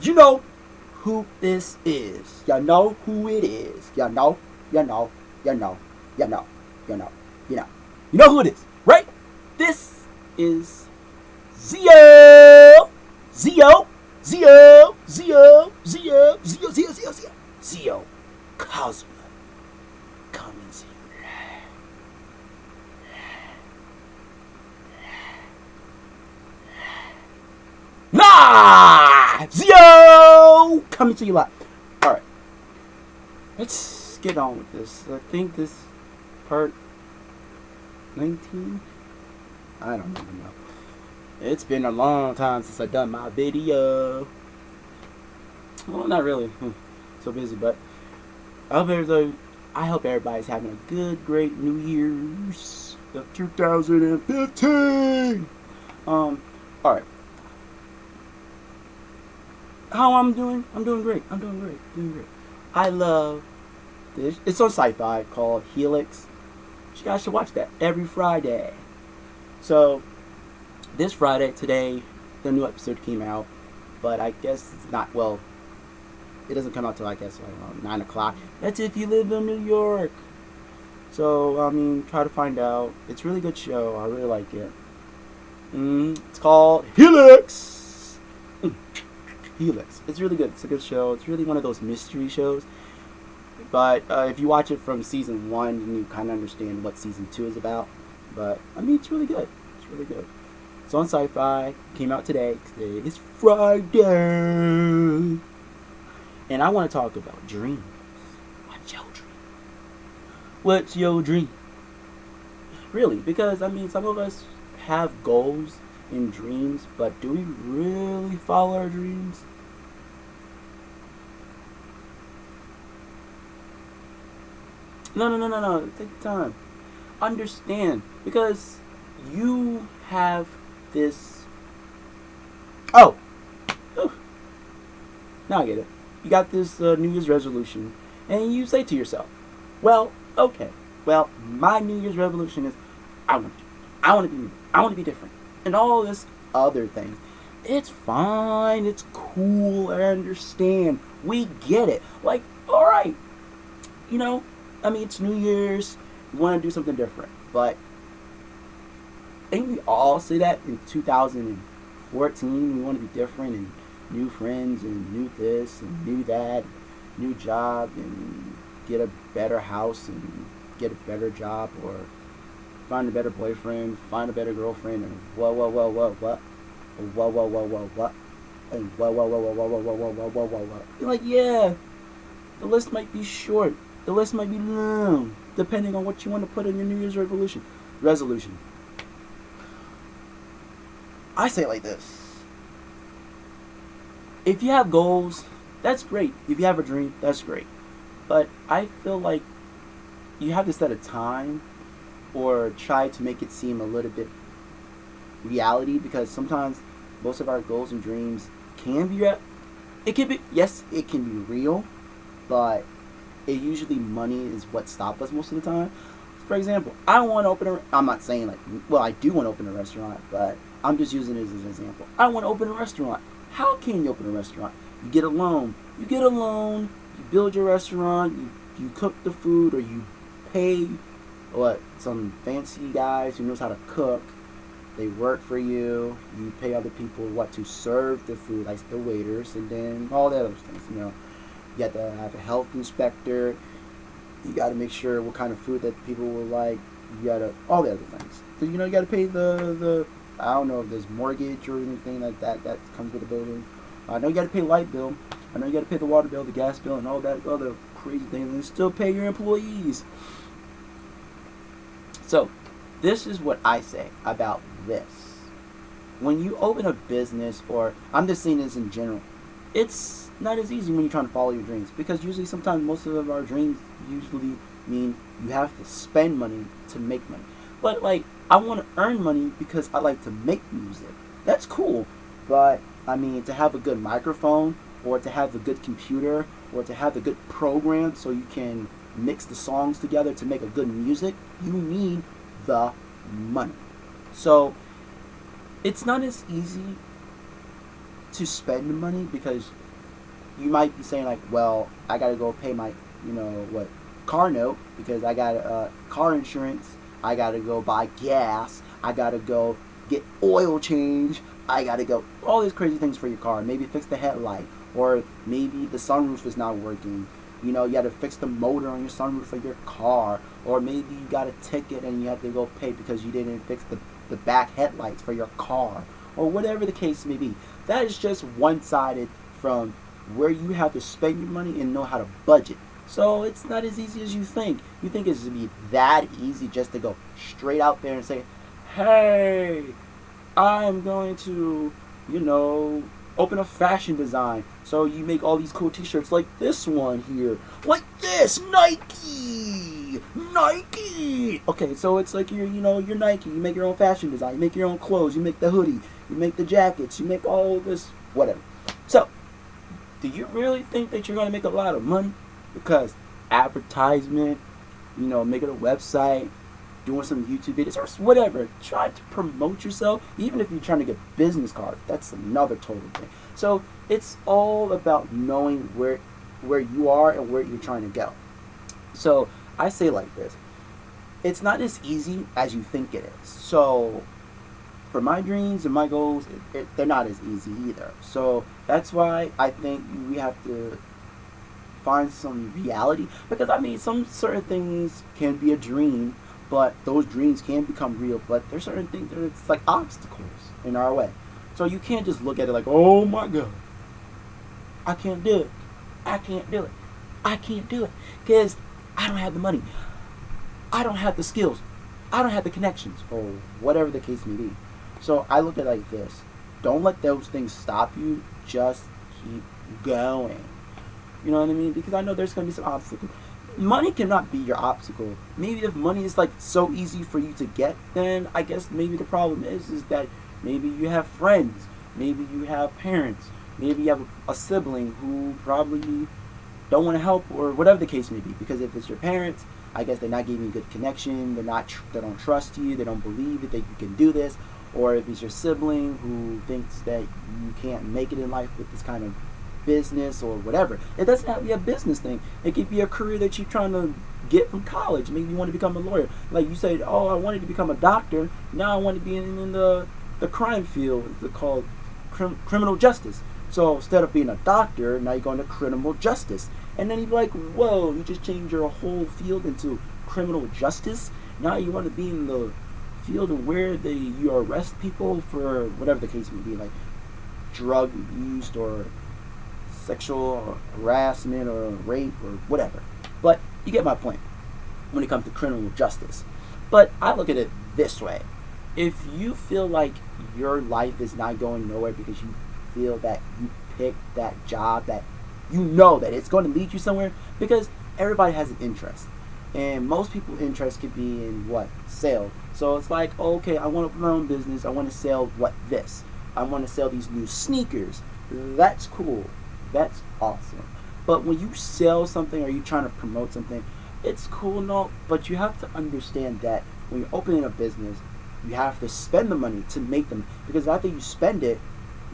You know who this is. You know who it is. You know, you know, you know, you know, you know, you know. You know who it is, right? This is Zio. Zio. Zio. Zio. Zio. Zio. Zio. Zio. Zio. Zio. Cosmo. Coming to you. Nah! Zio! Coming to you live. Alright. Let's get on with this. I think this part 19? I don't even know. It's been a long time since I've done my video. Well, not really. So busy, but I hope everybody's having a good, great New Year's of 2015. Alright. How I'm doing? I'm doing great. I'm doing great. Doing great. I love this. It's on Sci-Fi called Helix. You guys should watch that every Friday. So, this Friday, today, the new episode came out. But I guess it's not, well, it doesn't come out till, I guess, like around 9 o'clock. That's if you live in New York. So, I mean, try to find out. It's a really good show. I really like it. It's called Helix. Helix. It's really good. It's a good show. It's really one of those mystery shows. But if you watch it from season 1, then you kind of understand what season 2 is about. But, I mean, it's really good. It's really good. It's on Sci-Fi. Came out today. Today is Friday. And I want to talk about dreams. What's your dream? What's your dream? Really, because, I mean, some of us have goals and dreams, but do we really follow our dreams? No. Take time. Understand. Because you have this... Oh! Now I get it. You got this New Year's resolution, and you say to yourself, well, okay. Well, my New Year's resolution is I want to be different. And all this other things. It's fine. It's cool. I understand. We get it. Like, alright. You know, I mean, it's New Year's. You want to do something different. But I think we all say that in 2014. We want to be different and new friends and new this and new that. New job and get a better house and get a better job or find a better boyfriend, find a better girlfriend, and what? And what? You're like, yeah, the list might be short, the list might be long, depending on what you want to put in your New Year's resolution. I say it like this. If you have goals, that's great. If you have a dream, that's great. But I feel like you have to set a time or try to make it seem a little bit reality, because sometimes most of our goals and dreams can be it can be real, but it usually money is what stops us most of the time. For example, I'm not saying like, well, I do want to open a restaurant, but I'm just using it as an example. I want to open a restaurant. How can you open a restaurant? You get a loan. You build your restaurant, you cook the food, or you pay some fancy guys who knows how to cook. They work for you. You pay other people to serve the food, like the waiters, and then all the other things. You know, you got to have a health inspector. You got to make sure what kind of food that people will like. You got to all the other things. So you got to pay the I don't know if there's mortgage or anything like that comes with the building. I know you got to pay the light bill. I know you got to pay the water bill, the gas bill, and all that other crazy things, and still pay your employees. So, this is what I say about this. When you open a business, or I'm just saying this in general, it's not as easy when you're trying to follow your dreams, because usually sometimes most of our dreams usually mean you have to spend money to make money. But like, I want to earn money because I like to make music. That's cool. But I mean, to have a good microphone, or to have a good computer, or to have a good program so you can mix the songs together to make a good music, you need the money. So it's not as easy to spend money, because you might be saying like, well, I gotta go pay my, what, car note because I got car insurance. I gotta go buy gas. I gotta go get oil change. I gotta go all these crazy things for your car. Maybe fix the headlight, or maybe the sunroof is not working. You got to fix the motor on your sunroof of your car, or maybe you got a ticket and you have to go pay because you didn't fix the back headlights for your car, or whatever the case may be. That is just one-sided from where you have to spend your money and know how to budget. So it's not as easy as you think. You think it's going to be that easy just to go straight out there and say, hey, I'm going to, open a fashion design. So you make all these cool t-shirts like this one here. Like this, Nike! Nike! Okay, so it's like you're Nike. You make your own fashion design. You make your own clothes. You make the hoodie. You make the jackets. You make all this, whatever. So, do you really think that you're going to make a lot of money? Because advertisement, making a website, doing some YouTube videos or whatever, try to promote yourself. Even if you're trying to get business cards, that's another total thing. So it's all about knowing where you are and where you're trying to go. So I say like this: it's not as easy as you think it is. So for my dreams and my goals, they're not as easy either. So that's why I think we have to find some reality, because some certain things can be a dream, but those dreams can become real. But there's certain things that it's like obstacles in our way. So you can't just look at it like, oh my God, I can't do it. I can't do it. I can't do it. Because I don't have the money. I don't have the skills. I don't have the connections, or whatever the case may be. So I look at it like this. Don't let those things stop you. Just keep going. You know what I mean? Because I know there's going to be some obstacles. Money cannot be your obstacle. Maybe if money is like so easy for you to get, then I guess maybe the problem is that maybe you have friends, maybe you have parents, maybe you have a sibling who probably don't want to help, or whatever the case may be. Because if it's your parents, I guess they're not giving you a good connection. They don't trust you. They don't believe that you can do this. Or if it's your sibling who thinks that you can't make it in life with this kind of business or whatever. It doesn't have to be a business thing. It could be a career that you're trying to get from college. Maybe you want to become a lawyer. Like you said, oh, I wanted to become a doctor. Now I want to be in the crime field. It's called criminal justice. So instead of being a doctor, now you're going to criminal justice. And then you're like, whoa, you just changed your whole field into criminal justice. Now you want to be in the field of where you arrest people for whatever the case may be, like drug use or sexual harassment or rape or whatever. But you get my point when it comes to criminal justice. But I look at it this way. If you feel like your life is not going nowhere because you feel that you picked that job that you know that it's going to lead you somewhere, because everybody has an interest. And most people's interest could be in what? Sale. So it's like, okay, I want to open my own business. I want to sell this. I want to sell these new sneakers. That's cool. That's awesome. But when you sell something or you're trying to promote something, it's cool and all, but you have to understand that when you're opening a business, you have to spend the money to make them. Because after you spend it,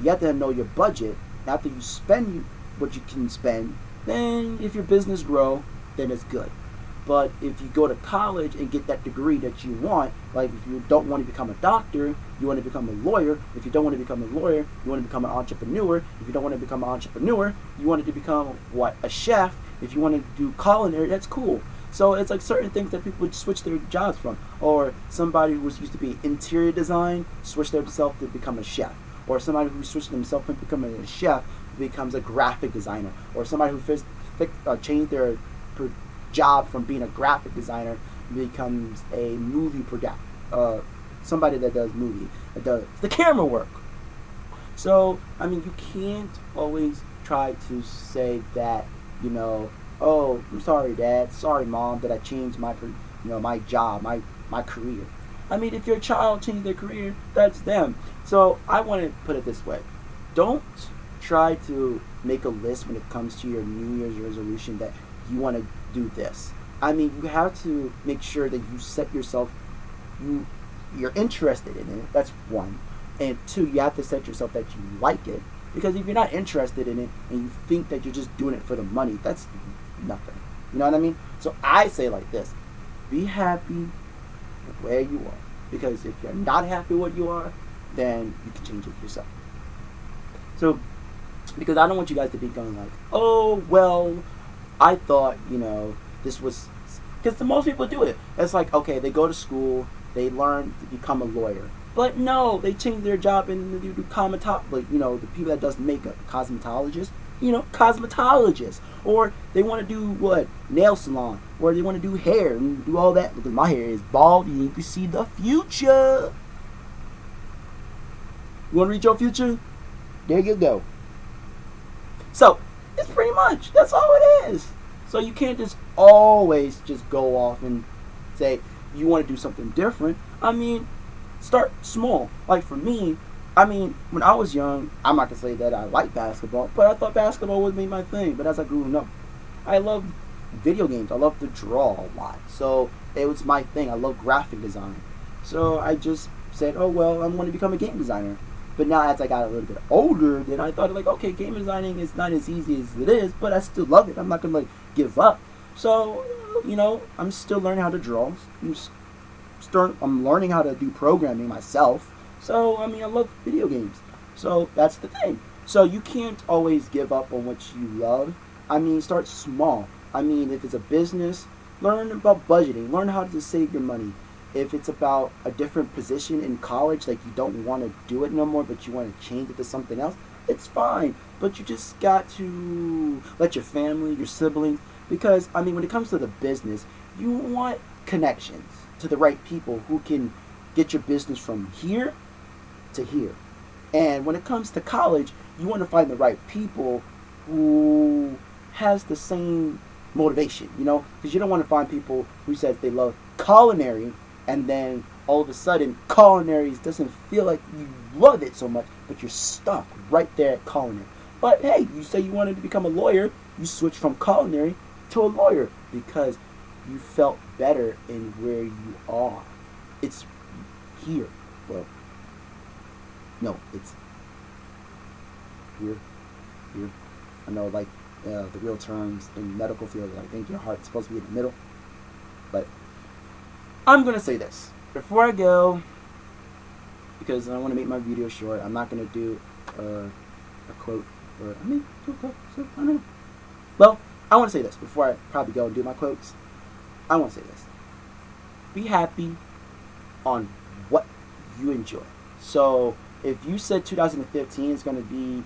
you have to know your budget. After you spend what you can spend, then if your business grow, then it's good. But if you go to college and get that degree that you want, like if you don't want to become a doctor, you want to become a lawyer. If you don't want to become a lawyer, you want to become an entrepreneur. If you don't want to become an entrepreneur, you want to become what? A chef. If you want to do culinary, that's cool. So it's like certain things that people would switch their jobs from. Or somebody who was used to be interior design, switch themselves to become a chef. Or somebody who switched themselves from becoming a chef becomes a graphic designer. Or somebody who changed their job from being a graphic designer becomes a movie producer, somebody that does movie, that does the camera work. So you can't always try to say that, oh, I'm sorry, Dad, sorry, Mom, that I changed my my job, my career. If your child changed their career, that's them. So I want to put it this way: don't try to make a list when it comes to your New Year's resolution that you want to do this. You have to make sure that you set yourself, you're interested in it. That's one. And two, you have to set yourself that you like it. Because if you're not interested in it and you think that you're just doing it for the money, that's nothing. You know what I mean? So I say like this: be happy where you are. Because if you're not happy where you are, then you can change it yourself. So, because I don't want you guys to be going like, oh, well, I thought, this was. Because the most people do it. It's like, okay, they go to school, they learn to become a lawyer. But no, they change their job and they do like, the people that does makeup, cosmetologists, cosmetologists. Or they want to do what? Nail salon. Or they want to do hair and do all that. Because my hair is bald and you can see the future. You want to reach your future? There you go. So, it's pretty much, that's all it is. So you can't just always just go off and say you want to do something different. I mean, start small. Like for me, when I was young, I'm not going to say that I liked basketball, but I thought basketball would be my thing. But as I grew up, I loved video games. I loved to draw a lot. So it was my thing. I love graphic design. So I just said, oh, well, I'm going to become a game designer. But now as I got a little bit older, then I thought like, okay, game designing is not as easy as it is, but I still love it. I'm not going to give up. So, I'm still learning how to draw. I'm learning how to do programming myself. So, I love video games. So, that's the thing. So, you can't always give up on what you love. Start small. If it's a business, learn about budgeting. Learn how to save your money. If it's about a different position in college, like you don't want to do it no more, but you want to change it to something else, it's fine. But you just got to let your family, your siblings, because, when it comes to the business, you want connections to the right people who can get your business from here to here. And when it comes to college, you want to find the right people who has the same motivation, because you don't want to find people who says they love culinary and then all of a sudden culinary doesn't feel like you love it so much, but you're stuck right there at culinary. But hey, you say you wanted to become a lawyer, you switch from culinary to a lawyer because you felt better in where you are. It's here. Well, no, it's here. I know, the real terms in medical field, I think your heart's supposed to be in the middle. But I'm going to say this before I go, because I want to make my video short. I'm not going to do a quote, or I don't know. Well, I want to say this before I probably go and do my quotes. I want to say this: be happy on what you enjoy. So if you said 2015 is going to be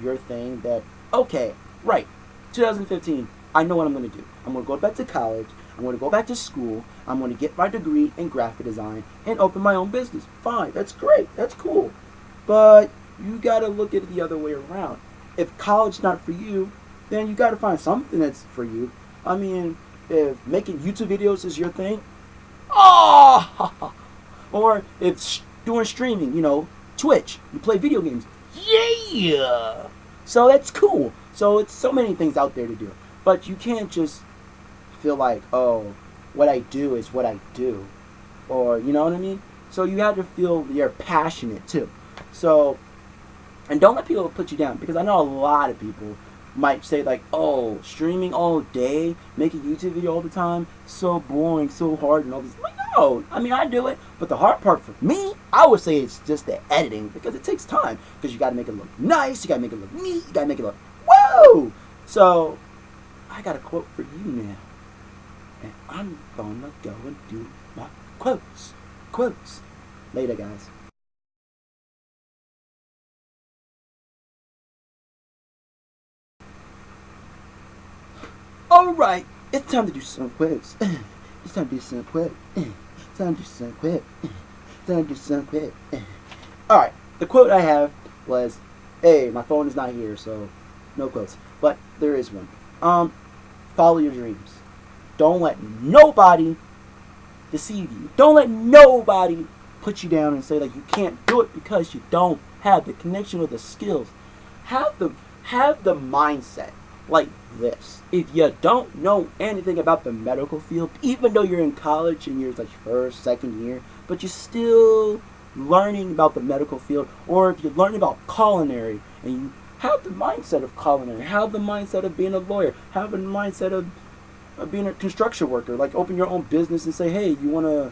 your thing, that okay, right, 2015, I know what I'm going to do. I'm going to go back to college. I'm going to go back to school. I'm going to get my degree in graphic design and open my own business. Fine, that's great, that's cool. But you got to look at it the other way around. If college's not for you, then you got to find something that's for you. If making YouTube videos is your thing, or if doing streaming, Twitch, you play video games, yeah. So that's cool. So it's so many things out there to do. But you can't just feel like, oh, what I do is what I do. Or, you know what I mean? So you have to feel you're passionate too. So, and don't let people put you down. Because I know a lot of people might say like, oh, streaming all day, making YouTube video all the time, so boring, so hard and all this. Like, no, I do it. But the hard part for me, I would say it's just the editing. Because it takes time. Because you got to make it look nice, you got to make it look neat, you got to make it look, whoa! So, I got a quote for you now. And I'm gonna go and do my quotes. Later, guys. Alright, it's time to do some quotes. It's time to do some quotes. Alright, the quote I have was, hey, my phone is not here, so no quotes. But there is one. Follow your dreams. Don't let nobody deceive you. Don't let nobody put you down and say like you can't do it because you don't have the connection or the skills. Have the mindset like this. If you don't know anything about the medical field, even though you're in college and you're like first, second year, but you still learning about the medical field, or if you're learning about culinary and you have the mindset of culinary, have the mindset of being a lawyer, have the mindset of being a construction worker, like open your own business and say, hey, you want to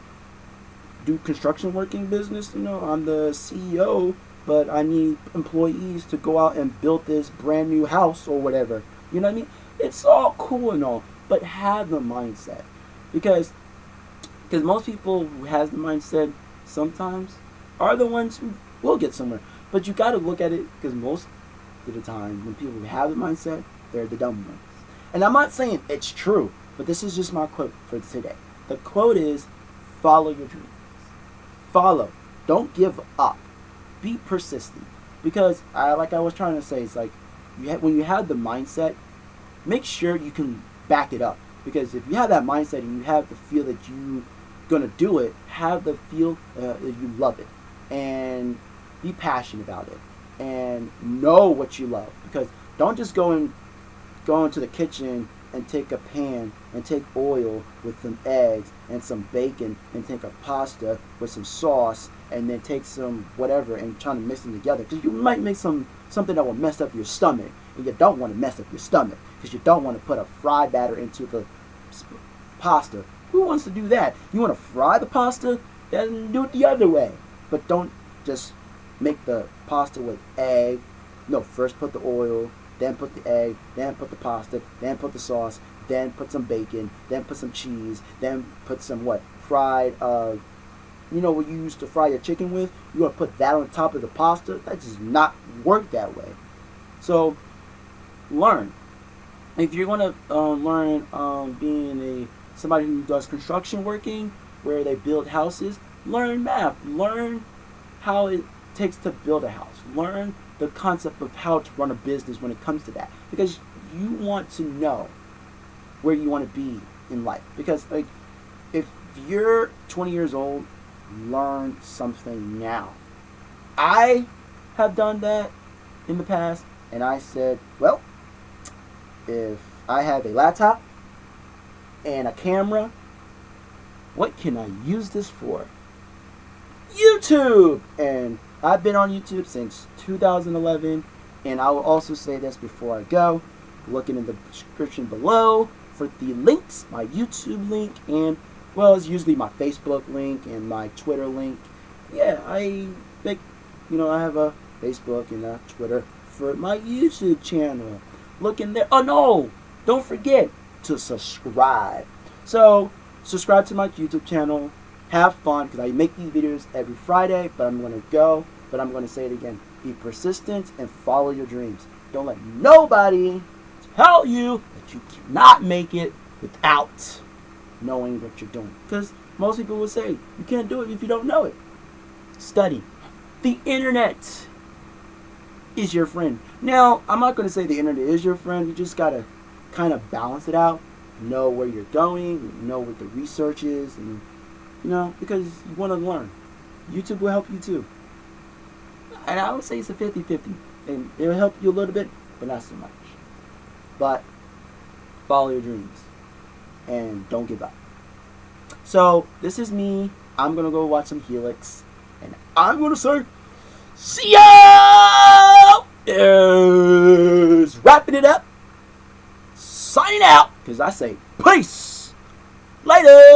do construction working business? I'm the CEO, but I need employees to go out and build this brand new house or whatever. You know what I mean? It's all cool and all, but have the mindset. Because most people who has the mindset sometimes are the ones who will get somewhere. But you got to look at it, because most of the time when people have the mindset, they're the dumb ones. And I'm not saying it's true, but this is just my quote for today. The quote is, follow your dreams. Follow. Don't give up. Be persistent. Because like I was trying to say, it's like when you have the mindset, make sure you can back it up. Because if you have that mindset and you have the feel that you're gonna do it, have the feel that you love it, and be passionate about it, and know what you love. Because don't just go into the kitchen and take a pan and take oil with some eggs and some bacon and take a pasta with some sauce and then take some whatever and trying to mix them together, because you might make something that will mess up your stomach, and you don't want to mess up your stomach, because you don't want to put a fry batter into the pasta. Who wants to do that? You want to fry the pasta? Then do it the other way. But don't just make the pasta with egg. No, first put the oil, then put the egg, then put the pasta, then put the sauce, then put some bacon, then put some cheese, then put some fried, what you used to fry your chicken with. You want to put that on top of the pasta? That does not work that way. So, learn. If you're going to learn being somebody who does construction working, where they build houses, learn math. Learn how it takes to build a house. Learn the concept of how to run a business when it comes to that, because you want to know where you want to be in life. Because if you're 20 years old, learn something now. I have done that in the past, and I said, well, if I have a laptop and a camera, what can I use this for? YouTube! And I've been on YouTube since 2011, and I will also say this before I go. Look in the description below for the links, my YouTube link, and it's usually my Facebook link and my Twitter link. Yeah, I have a Facebook and a Twitter for my YouTube channel. Look in there. Oh no! Don't forget to subscribe. So, subscribe to my YouTube channel. Have fun, because I make these videos every Friday, but I'm going to say it again. Be persistent and follow your dreams. Don't let nobody tell you that you cannot make it without knowing what you're doing. Because most people will say, you can't do it if you don't know it. Study. The internet is your friend. Now, I'm not going to say the internet is your friend. You just got to kind of balance it out. Know where you're going. Know what the research is. And because you want to learn. YouTube will help you too. And I would say it's a 50-50. And it will help you a little bit, but not so much. But follow your dreams. And don't give up. So, this is me. I'm going to go watch some Helix. And I'm going to say, see ya! Is wrapping it up. Signing out. Because I say, peace. Later.